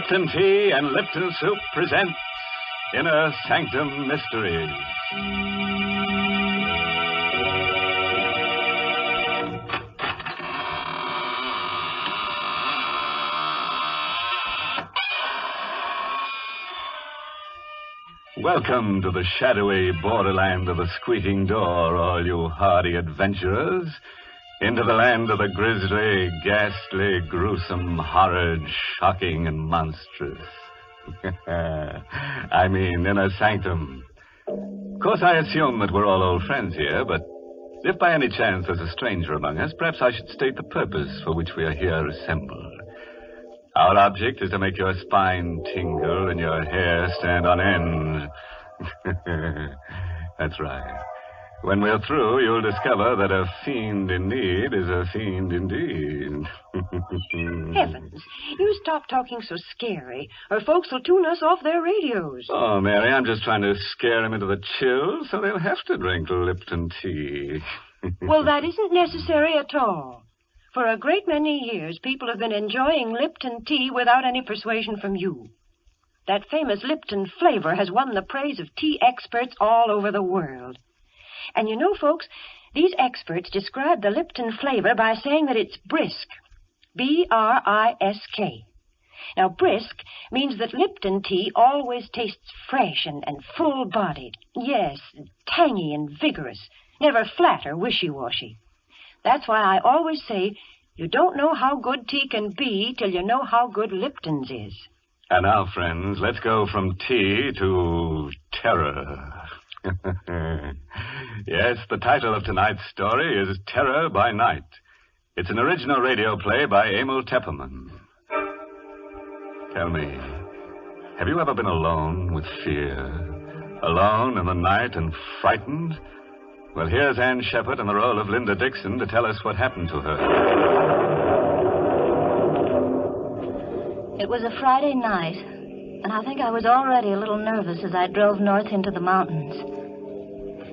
Lipton Tea and Lipton Soup present Inner Sanctum Mysteries. Welcome to the shadowy borderland of the squeaking door, all you hardy adventurers. Into the land of the grisly, ghastly, gruesome, horrid, shocking, and monstrous. I mean, Inner Sanctum. Of course, I assume that we're all old friends here, but if by any chance there's a stranger among us, perhaps I should state the purpose for which we are here assembled. Our object is to make your spine tingle and your hair stand on end. That's right. When we're through, you'll discover that a fiend in need is a fiend indeed. Heavens, you stop talking so scary, or folks will tune us off their radios. Oh, Mary, I'm just trying to scare them into the chill, so they'll have to drink Lipton tea. Well, that isn't necessary at all. For a great many years, people have been enjoying Lipton tea without any persuasion from you. That famous Lipton flavor has won the praise of tea experts all over the world. And you know, folks, these experts describe the Lipton flavor by saying that it's brisk. B-R-I-S-K. Now, brisk means that Lipton tea always tastes fresh and full-bodied. Yes, tangy and vigorous, never flat or wishy-washy. That's why I always say you don't know how good tea can be till you know how good Lipton's is. And now, friends, let's go from tea to terror. Yes, the title of tonight's story is Terror by Night. It's an original radio play by Emile Tepperman. Tell me, have you ever been alone with fear? Alone in the night and frightened? Well, here's Anne Shepard in the role of Linda Dickson to tell us what happened to her. It was a Friday night, and I think I was already a little nervous as I drove north into the mountains.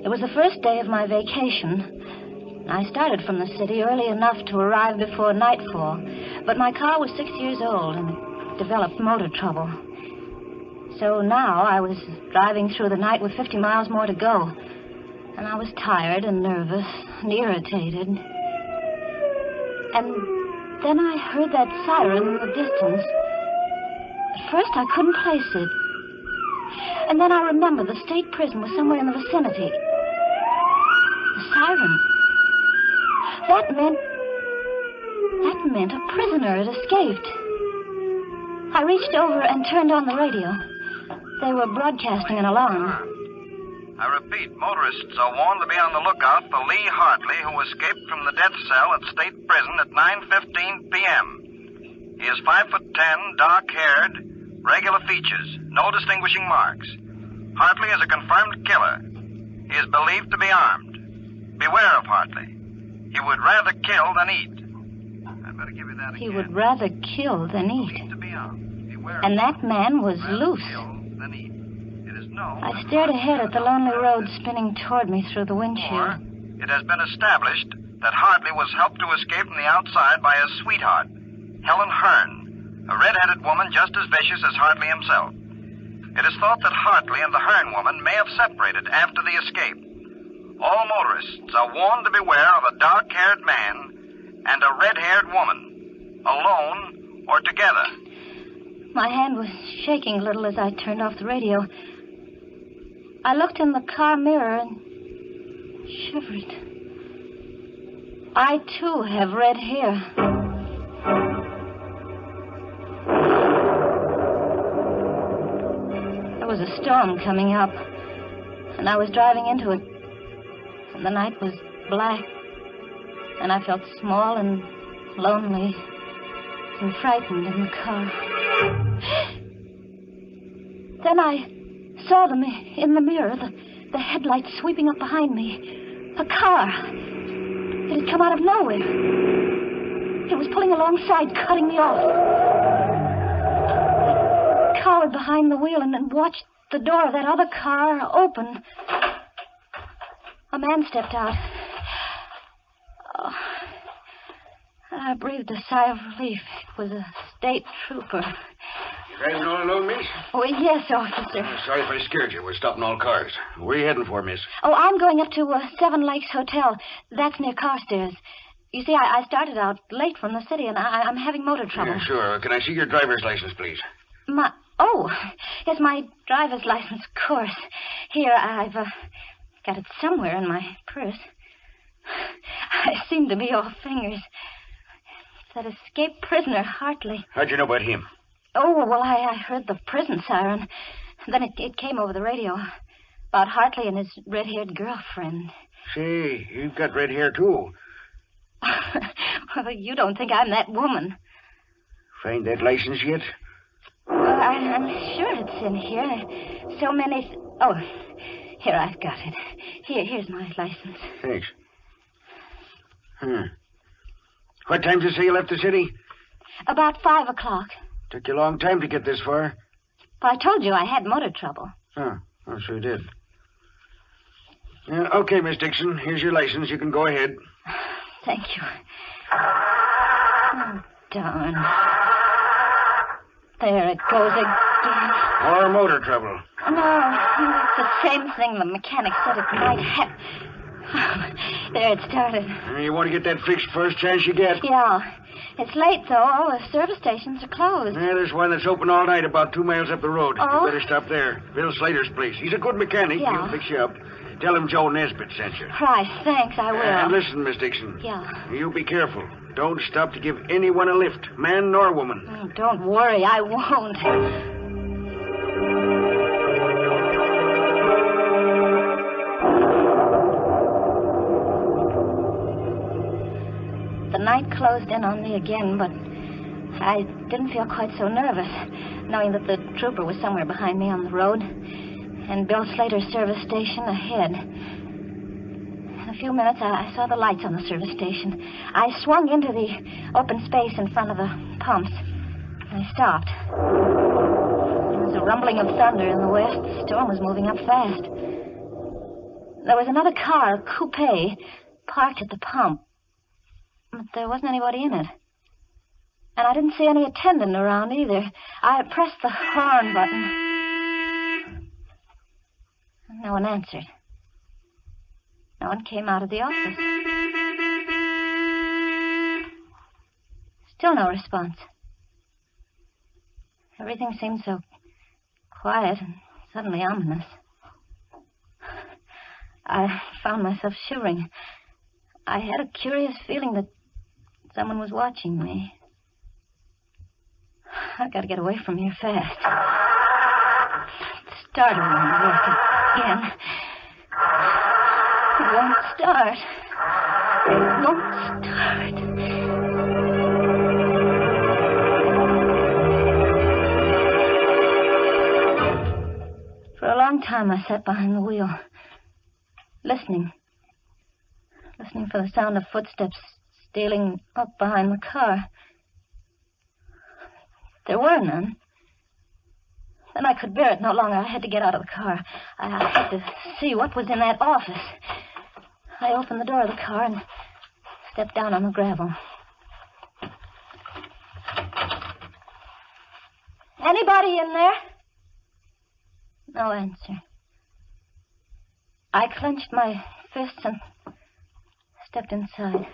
It was the first day of my vacation. I started from the city early enough to arrive before nightfall, but my car was 6 years old and developed motor trouble. So now I was driving through the night with 50 miles more to go, and I was tired and nervous and irritated. And then I heard that siren in the distance. At first, I couldn't place it. And then I remembered the state prison was somewhere in the vicinity. The siren. That meant a prisoner had escaped. I reached over and turned on the radio. They were broadcasting an alarm. I repeat, motorists are warned to be on the lookout for Lee Hartley, who escaped from the death cell at State Prison at 9:15 p.m. He is 5'10", dark-haired, regular features, no distinguishing marks. Hartley is a confirmed killer. He is believed to be armed. Beware of Hartley. He would rather kill than eat. I'd better give you that again. He would rather kill than eat. And that man was loose. I stared ahead at the lonely road spinning toward me through the windshield. It has been established that Hartley was helped to escape from the outside by his sweetheart, Helen Hearn, a red-headed woman just as vicious as Hartley himself. It is thought that Hartley and the Hearn woman may have separated after the escape. All motorists are warned to beware of a dark-haired man and a red-haired woman, alone or together. My hand was shaking a little as I turned off the radio. I looked in the car mirror and shivered. I, too, have red hair. There was a storm coming up, and I was driving into it. And the night was black, and I felt small and lonely and frightened in the car. Then I saw them in the mirror, the headlights sweeping up behind me. A car. It had come out of nowhere. It was pulling alongside, cutting me off. I cowered behind the wheel and watched the door of that other car open. A man stepped out. Oh, I breathed a sigh of relief. It was a state trooper. Driving all alone, miss? Oh, yes, officer. Sorry if I scared you. We're stopping all cars. Where are you heading for, miss? Oh, I'm going up to Seven Lakes Hotel. That's near Carstairs. You see, I started out late from the city, and I'm having motor trouble. Yeah, sure. Can I see your driver's license, please? Oh, yes, my driver's license, of course. Here, I've got it somewhere in my purse. I seem to be all fingers. It's that escaped prisoner, Hartley. How'd you know about him? Oh, well, I heard the prison siren. Then it came over the radio about Hartley and his red-haired girlfriend. Say, you've got red hair, too. Well, you don't think I'm that woman. Find that license yet? Well, I'm sure it's in here. So many... Oh, here, I've got it. Here's my license. Thanks. What time did you say you left the city? About 5 o'clock. Took you a long time to get this far. Well, I told you I had motor trouble. Oh, sure you did. Okay, Miss Dickson. Here's your license. You can go ahead. Thank you. Oh, darn. There it goes again. More motor trouble. No, it's the same thing the mechanic said it might have. There it started. You want to get that fixed first chance you get? Yeah. It's late, though. All the service stations are closed. Yeah, there's one that's open all night about 2 miles up the road. Oh? You better stop there. Bill Slater's place. He's a good mechanic. Yeah. He'll fix you up. Tell him Joe Nesbitt sent you. Right, thanks, I will. And listen, Miss Dickson. Yeah. You be careful. Don't stop to give anyone a lift, man nor woman. Oh, don't worry, I won't. The night closed in on me again, but I didn't feel quite so nervous, knowing that the trooper was somewhere behind me on the road, and Bill Slater's service station ahead. In a few minutes, I saw the lights on the service station. I swung into the open space in front of the pumps. I stopped. There was a rumbling of thunder in the west. The storm was moving up fast. There was another car, a coupe, parked at the pump. But there wasn't anybody in it. And I didn't see any attendant around either. I pressed the horn button. No one answered. No one came out of the office. Still no response. Everything seemed so quiet and suddenly ominous. I found myself shivering. I had a curious feeling that someone was watching me. I've got to get away from here fast. It started won't work again. It won't start. It won't start. For a long time, I sat behind the wheel, listening for the sound of footsteps stealing up behind the car. There were none. Then I could bear it no longer. I had to get out of the car. I had to see what was in that office. I opened the door of the car and stepped down on the gravel. Anybody in there? No answer. I clenched my fists and stepped inside.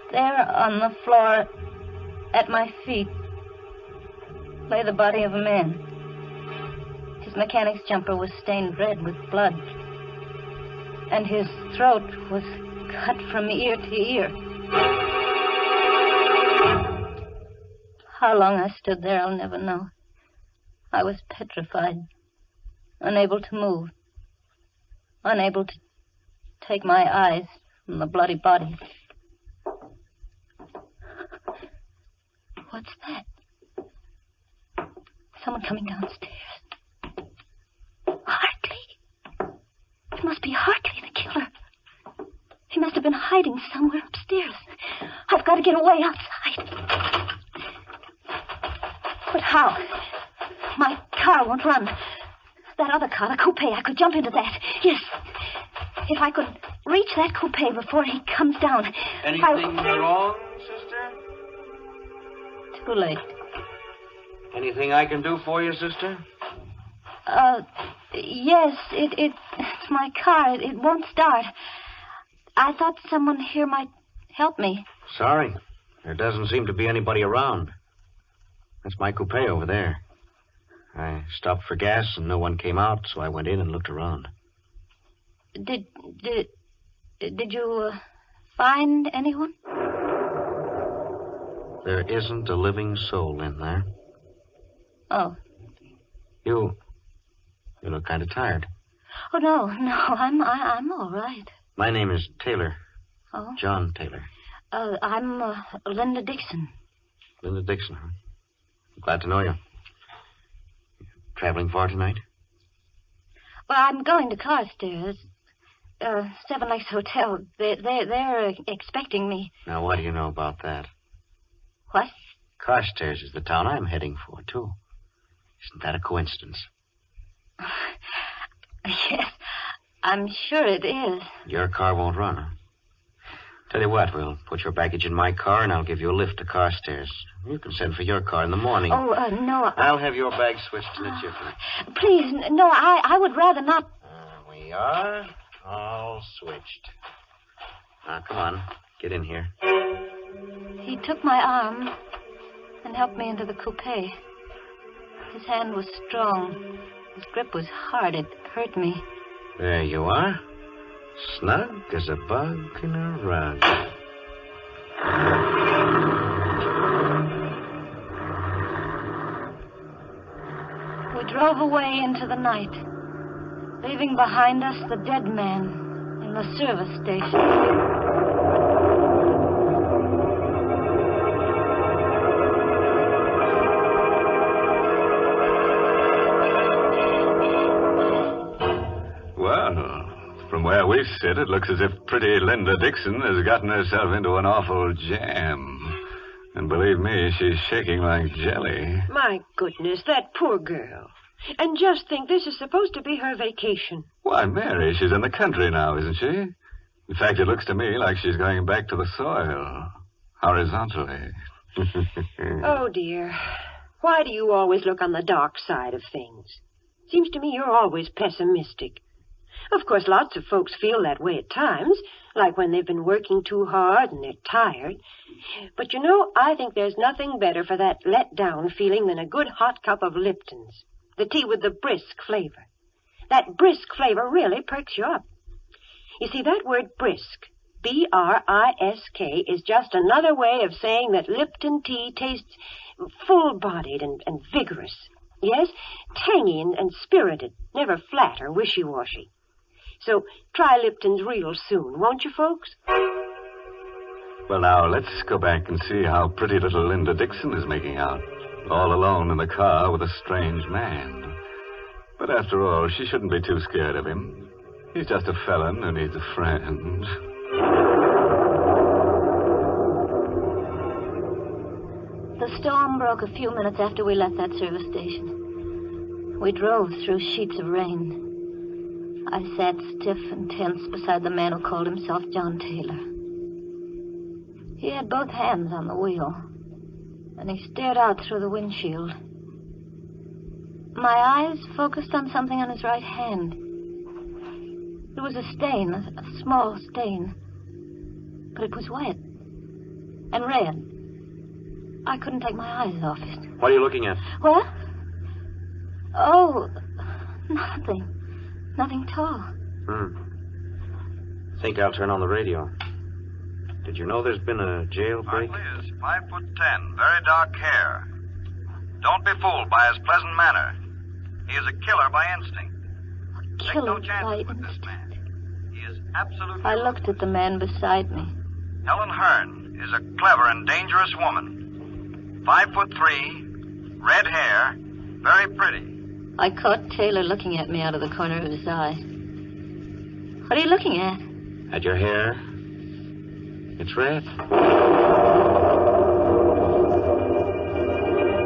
There on the floor at my feet lay the body of a man. His mechanic's jumper was stained red with blood, and his throat was cut from ear to ear. How long I stood there, I'll never know. I was petrified, unable to move, unable to take my eyes from the bloody body. What's that? Someone coming downstairs. Hartley. It must be Hartley, the killer. He must have been hiding somewhere upstairs. I've got to get away outside. But how? My car won't run. That other car, the coupe, I could jump into that. Yes. If I could reach that coupe before he comes down. Anything wrong, sister? Too late. Anything I can do for you, sister? Yes, it's my car. It won't start. I thought someone here might help me. Sorry. There doesn't seem to be anybody around. That's my coupe over there. I stopped for gas and no one came out, so I went in and looked around. Did you find anyone? There isn't a living soul in there. Oh. You look kind of tired. Oh, no, I'm all right. My name is Taylor. Oh? John Taylor. I'm Linda Dickson. Linda Dickson, huh? Glad to know you. Traveling far tonight? Well, I'm going to Carstairs. Seven Lakes Hotel. They're expecting me. Now, what do you know about that? What? Carstairs is the town I'm heading for, too. Isn't that a coincidence? Yes, I'm sure it is. Your car won't run, huh? Tell you what, we'll put your baggage in my car and I'll give you a lift to Carstairs. You can send for your car in the morning. Oh, no. I'll have your bag switched to the jiffy. Please, no, I would rather not. We are all switched. Now, come on. Get in here. He took my arm and helped me into the coupe. His hand was strong. His grip was hard. It hurt me. There you are. Snug as a bug in a rug. We drove away into the night, leaving behind us the dead man in the service station. From where we sit, it looks as if pretty Linda Dickson has gotten herself into an awful jam. And believe me, she's shaking like jelly. My goodness, that poor girl. And just think, this is supposed to be her vacation. Why, Mary, she's in the country now, isn't she? In fact, it looks to me like she's going back to the soil. Horizontally. Oh, dear. Why do you always look on the dark side of things? Seems to me you're always pessimistic. Of course, lots of folks feel that way at times, like when they've been working too hard and they're tired. But, you know, I think there's nothing better for that let-down feeling than a good hot cup of Lipton's, the tea with the brisk flavor. That brisk flavor really perks you up. You see, that word brisk, B-R-I-S-K, is just another way of saying that Lipton tea tastes full-bodied and vigorous. Yes, tangy and spirited, never flat or wishy-washy. So try Lipton's real soon, won't you, folks? Well, now, let's go back and see how pretty little Linda Dickson is making out, all alone in the car with a strange man. But after all, she shouldn't be too scared of him. He's just a felon who needs a friend. The storm broke a few minutes after we left that service station. We drove through sheets of rain. I sat stiff and tense beside the man who called himself John Taylor. He had both hands on the wheel, and he stared out through the windshield. My eyes focused on something on his right hand. It was a stain, a small stain, but it was wet and red. I couldn't take my eyes off it. What are you looking at? What? Oh, nothing. Nothing at all. Think I'll turn on the radio. Did you know there's been a jailbreak? Hartley is 5'10", very dark hair. Don't be fooled by his pleasant manner. He is a killer by instinct. Take no chances with this man. He is absolutely... I looked at the man beside me. Helen Hearn is a clever and dangerous woman. 5'3", red hair, very pretty. I caught Taylor looking at me out of the corner of his eye. What are you looking at? At your hair. It's red.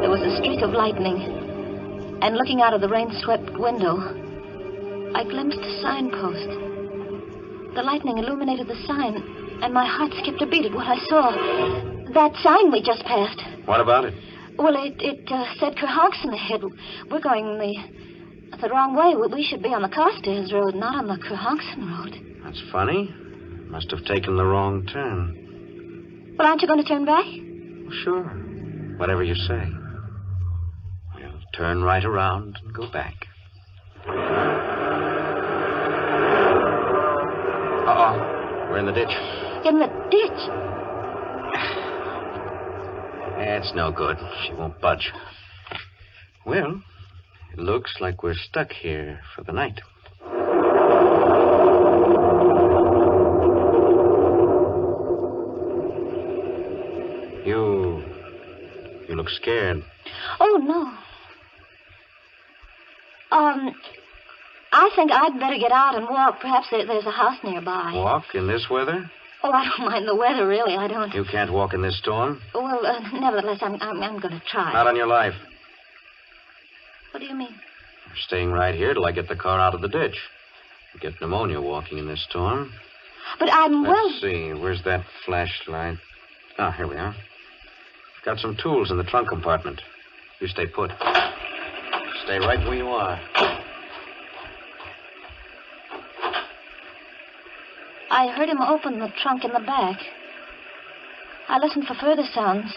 There was a streak of lightning, and looking out of the rain-swept window, I glimpsed a signpost. The lightning illuminated the sign, and my heart skipped a beat at what I saw. That sign we just passed. What about it? Well, it said Kerhonkson ahead. We're going the wrong way. We should be on the Carstairs Road, not on the Kerhonkson Road. That's funny. Must have taken the wrong turn. Well, aren't you going to turn back? Sure. Whatever you say. We'll turn right around and go back. Uh-oh. We're in the ditch. In the ditch? It's no good. She won't budge. Well, it looks like we're stuck here for the night. You look scared. Oh, no. I think I'd better get out and walk. Perhaps there's a house nearby. Walk in this weather? Oh, I don't mind the weather, really. I don't. You can't walk in this storm? Well, nevertheless, I'm going to try. Not on your life. What do you mean? You're staying right here till I get the car out of the ditch. You get pneumonia walking in this storm. But I'm Let's see. Where's that flashlight? Ah, here we are. Got some tools in the trunk compartment. You stay put. Stay right where you are. I heard him open the trunk in the back. I listened for further sounds,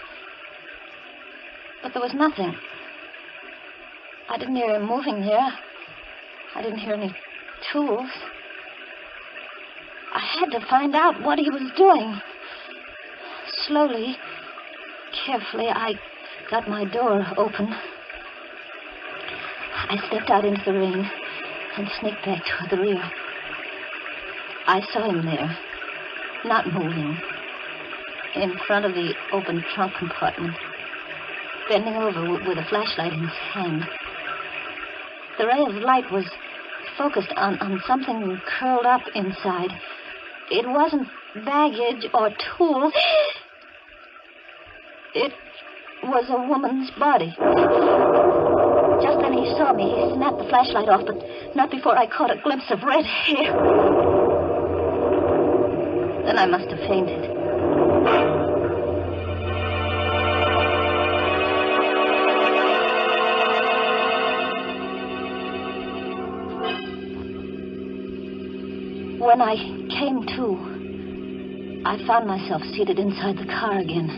but there was nothing. I didn't hear him moving there. I didn't hear any tools. I had to find out what he was doing. Slowly, carefully, I got my door open. I stepped out into the rain and sneaked back toward the rear. I saw him there, not moving, in front of the open trunk compartment, bending over with a flashlight in his hand. The ray of light was focused on something curled up inside. It wasn't baggage or tools. It was a woman's body. Just then he saw me. He snapped the flashlight off, but not before I caught a glimpse of red hair. Then I must have fainted. When I came to, I found myself seated inside the car again.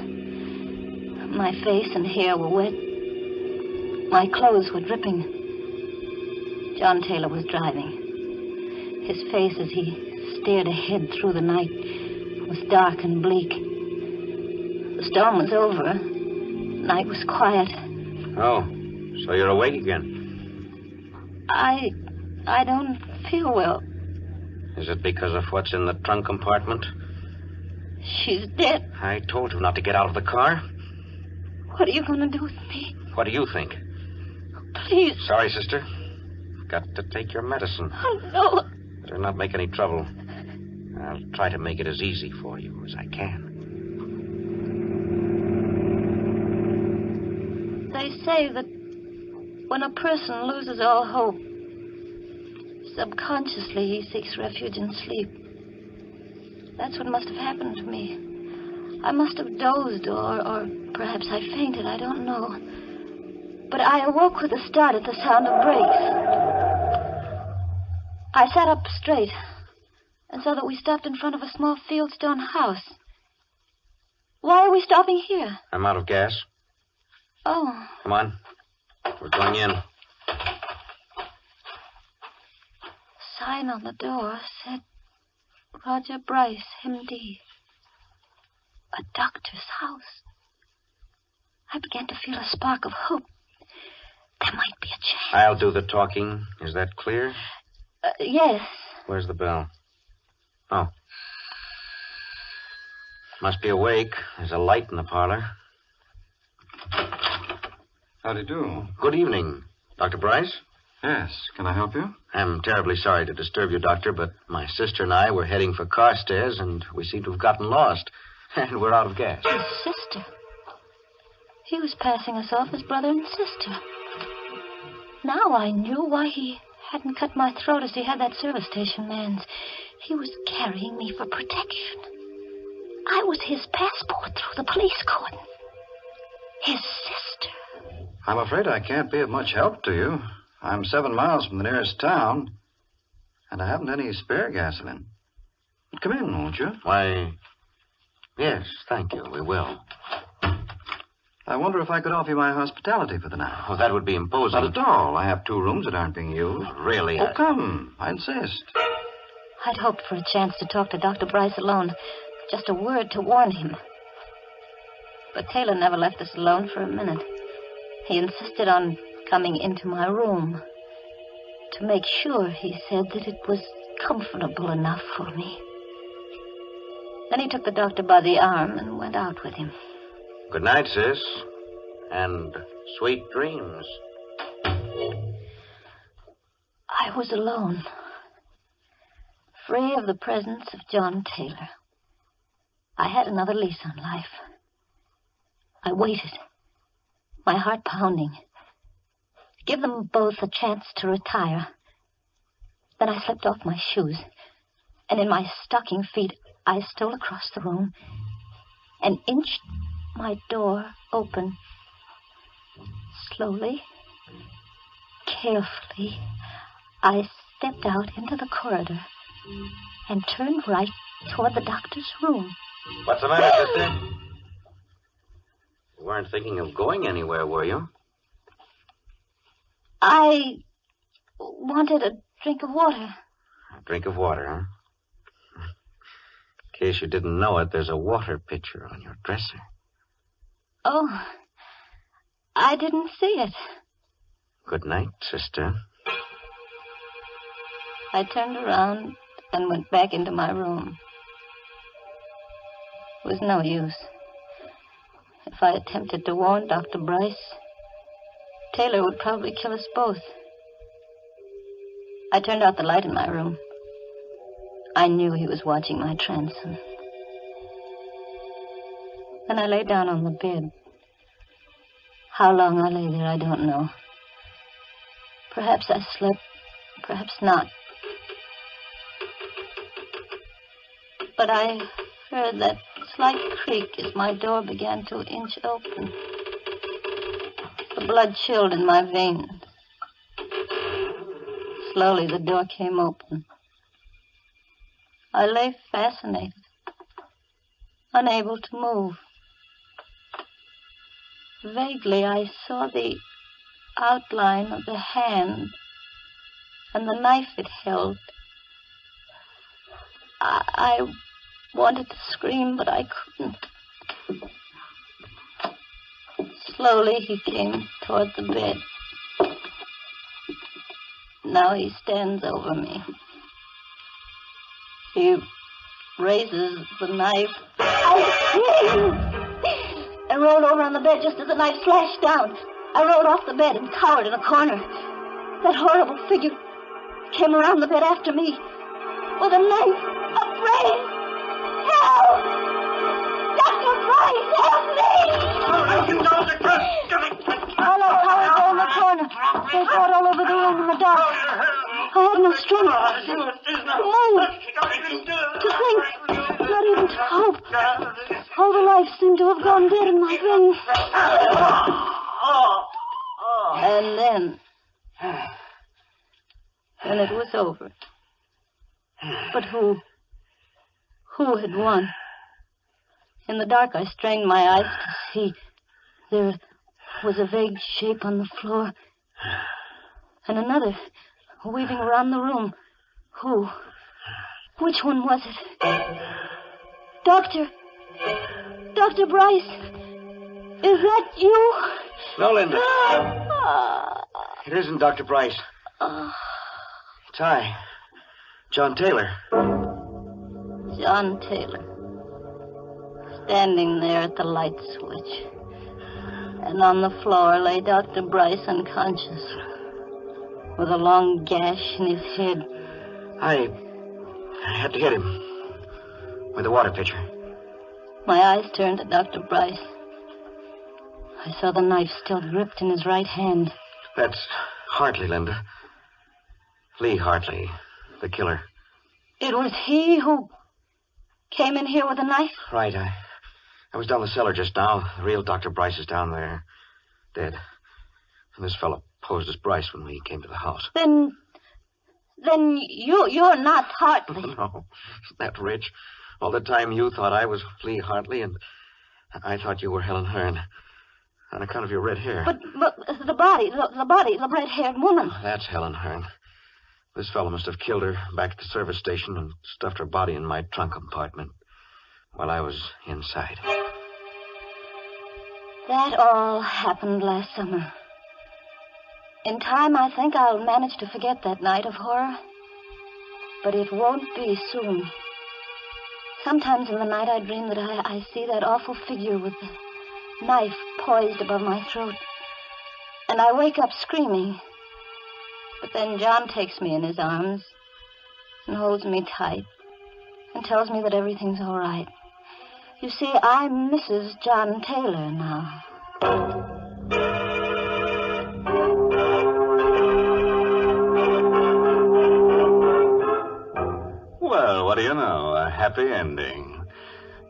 My face and hair were wet. My clothes were dripping. John Taylor was driving. His face, as he stared ahead through the night, was dark and bleak. The storm was over. Night was quiet. Oh, so you're awake again? I don't feel well. Is it because of what's in the trunk compartment? She's dead. I told you not to get out of the car. What are you going to do with me? What do you think? Please. Sorry, sister. Got to take your medicine. Oh, no. Better not make any trouble. I'll try to make it as easy for you as I can. They say that when a person loses all hope, subconsciously he seeks refuge in sleep. That's what must have happened to me. I must have dozed, or perhaps I fainted, I don't know. But I awoke with a start at the sound of brakes. I sat up straight and saw that we stopped in front of a small fieldstone house. Why are we stopping here? I'm out of gas. Oh. Come on. We're going in. Sign on the door said Roger Bryce, M.D. A doctor's house. I began to feel a spark of hope. There might be a chance. I'll do the talking. Is that clear? Yes. Where's the bell? Oh. Must be awake. There's a light in the parlor. How do you do? Good evening. Dr. Bryce? Yes. Can I help you? I'm terribly sorry to disturb you, Doctor, but my sister and I were heading for Carstairs, and we seem to have gotten lost. And we're out of gas. His sister? He was passing us off as brother and sister. Now I knew why he hadn't cut my throat as he had that service station man's. He was carrying me for protection. I was his passport through the police cordon. His sister. I'm afraid I can't be of much help to you. I'm 7 miles from the nearest town, and I haven't any spare gasoline. Come in, won't you? Why, yes, thank you. We will. I wonder if I could offer you my hospitality for the night. Oh, that would be imposing. Not at all. I have 2 rooms that aren't being used. Really? Oh, come. I insist. I'd hoped for a chance to talk to Dr. Bryce alone. Just a word to warn him. But Taylor never left us alone for a minute. He insisted on coming into my room. To make sure, he said, that it was comfortable enough for me. Then he took the doctor by the arm and went out with him. Good night, sis. And sweet dreams. I was alone. Free of the presence of John Taylor. I had another lease on life. I waited, my heart pounding. Give them both a chance to retire. Then I slipped off my shoes, and in my stocking feet, I stole across the room and inched my door open. Slowly, carefully, I stepped out into the corridor and turned right toward the doctor's room. What's the matter, sister? You weren't thinking of going anywhere, were you? I wanted a drink of water. A drink of water, huh? In case you didn't know it, there's a water pitcher on your dresser. Oh, I didn't see it. Good night, sister. I turned around and went back into my room. It was no use. If I attempted to warn Dr. Bryce, Taylor would probably kill us both. I turned out the light in my room. I knew he was watching my transom. Then I lay down on the bed. How long I lay there, I don't know. Perhaps I slept, perhaps not. But I heard that slight creak as my door began to inch open. The blood chilled in my veins. Slowly, the door came open. I lay fascinated, unable to move. Vaguely, I saw the outline of the hand and the knife it held. I wanted to scream, but I couldn't. Slowly, he came toward the bed. Now he stands over me. He raises the knife. I screamed! I rolled over on the bed just as the knife slashed down. I rolled off the bed and cowered in a corner. That horrible figure came around the bed after me with a knife, afraid. Help! Dr. Bryce, help me! I lay cowered there in the corner. They fought all over the room in the dark. I had no strength to move, to think, not even to hope. All the life seemed to have gone dead in my veins. And then it was over. But who had won? In the dark, I strained my eyes to see. There was a vague shape on the floor, and another weaving around the room. Who? Which one was it? Dr. Bryce, is that you? No, Linda. It isn't Dr. Bryce. It's I, John Taylor. John Taylor, standing there at the light switch. And on the floor lay Dr. Bryce unconscious, with a long gash in his head. I had to hit him with a water pitcher. My eyes turned to Dr. Bryce. I saw the knife still gripped in his right hand. That's Hartley, Linda. Lee Hartley, the killer. It was he who came in here with a knife? Right. I was down the cellar just now. The real Dr. Bryce is down there, dead. And this fellow posed as Bryce when we came to the house. Then you're not Hartley. No, isn't that rich? All the time you thought I was Lee Hartley, and I thought you were Helen Hearn. On account of your red hair. But the body, the red-haired woman. Oh, that's Helen Hearn. This fellow must have killed her back at the service station and stuffed her body in my trunk compartment while I was inside. That all happened last summer. In time, I think I'll manage to forget that night of horror. But it won't be soon. Sometimes in the night I dream that I see that awful figure with the knife poised above my throat. And I wake up screaming. But then John takes me in his arms and holds me tight and tells me that everything's all right. You see, I'm Mrs. John Taylor now. Well, what do you know? A happy ending.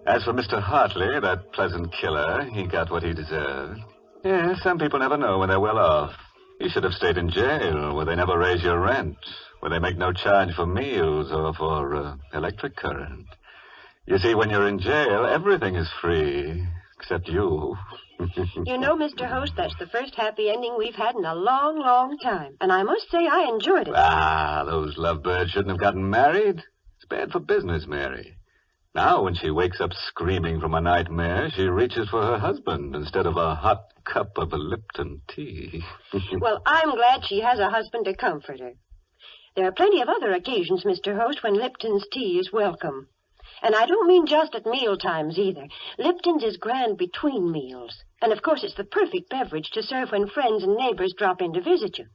As for Mr. Hartley, that pleasant killer, he got what he deserved. Yes, some people never know when they're well off. You should have stayed in jail, where they never raise your rent, where they make no charge for meals or for electric current. You see, when you're in jail, everything is free, except you. You know, Mr. Host, that's the first happy ending we've had in a long, long time. And I must say I enjoyed it. Ah, those lovebirds shouldn't have gotten married. It's bad for business, Mary. Now, when she wakes up screaming from a nightmare, she reaches for her husband instead of a hot cup of a Lipton tea. Well, I'm glad she has a husband to comfort her. There are plenty of other occasions, Mr. Host, when Lipton's tea is welcome. And I don't mean just at meal times either. Lipton's is grand between meals. And, of course, it's the perfect beverage to serve when friends and neighbors drop in to visit you.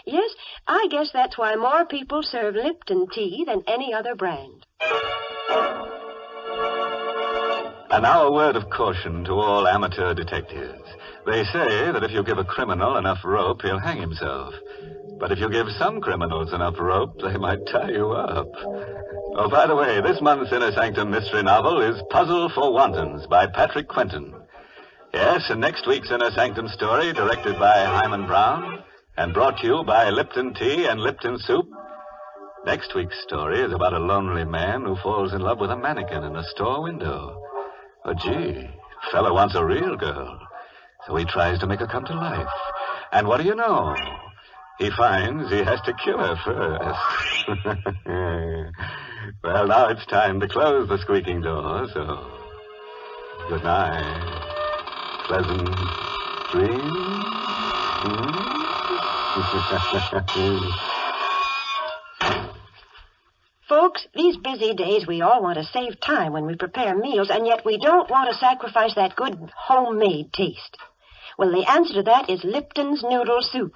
Yes, I guess that's why more people serve Lipton tea than any other brand. And now a word of caution to all amateur detectives. They say that if you give a criminal enough rope, he'll hang himself. But if you give some criminals enough rope, they might tie you up. Oh, by the way, this month's Inner Sanctum Mystery novel is Puzzle for Wantons by Patrick Quentin. Yes, and next week's Inner Sanctum story, directed by Himan Brown and brought to you by Lipton Tea and Lipton Soup. Next week's story is about a lonely man who falls in love with a mannequin in a store window. Oh, gee, fellow wants a real girl, so he tries to make her come to life. And what do you know? He finds he has to kill her first. Well, now it's time to close the squeaking door, so good night. Pleasant dreams. Folks, these busy days, we all want to save time when we prepare meals, and yet we don't want to sacrifice that good homemade taste. Well, the answer to that is Lipton's noodle soup.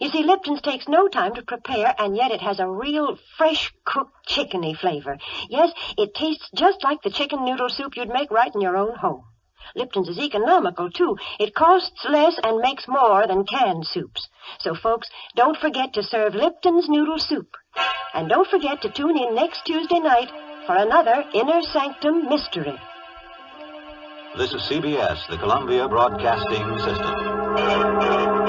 You see, Lipton's takes no time to prepare, and yet it has a real fresh-cooked chickeny flavor. Yes, it tastes just like the chicken noodle soup you'd make right in your own home. Lipton's is economical, too. It costs less and makes more than canned soups. So, folks, don't forget to serve Lipton's noodle soup. And don't forget to tune in next Tuesday night for another Inner Sanctum Mystery. This is CBS, the Columbia Broadcasting System.